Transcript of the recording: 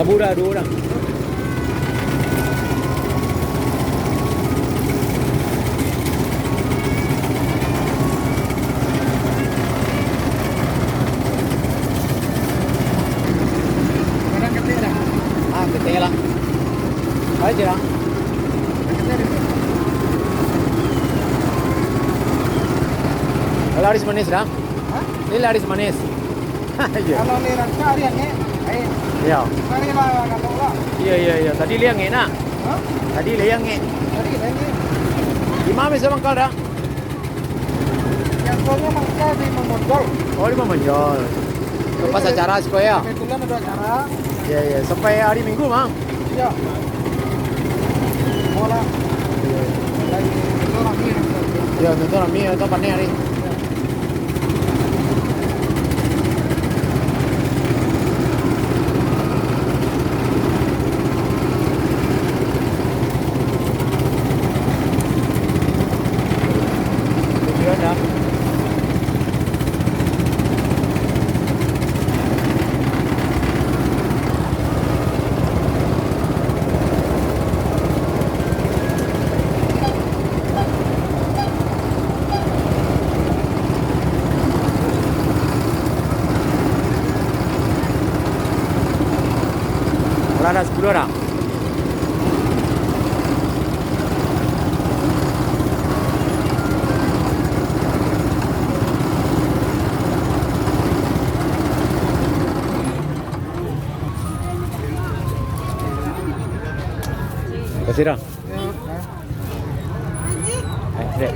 Abu dah 2 orang. Kadang ketik dah. Ah, ketik lah. Balik je lah. Laris manis dah. Hah? Ini laris manis. Ya. Kalau ni rasa harian ni, Ya. hari lah kalau lah. Iya. Tadi liang nak. Hah? Tadi liang ni. Hari ni. Di mana bisa mangkal dah? Yang punya mangkal di Memondol. Oh, di menjual. Lepas acara supaya. Kebetulan ada acara. Iya. Sampai hari Minggu mang. Iya. Mola. Lagi itu lagi. Ya, tentu rami atau panen hari. Tujuan dah. Ada 10 orang. Kasih dah. Ya. Eh,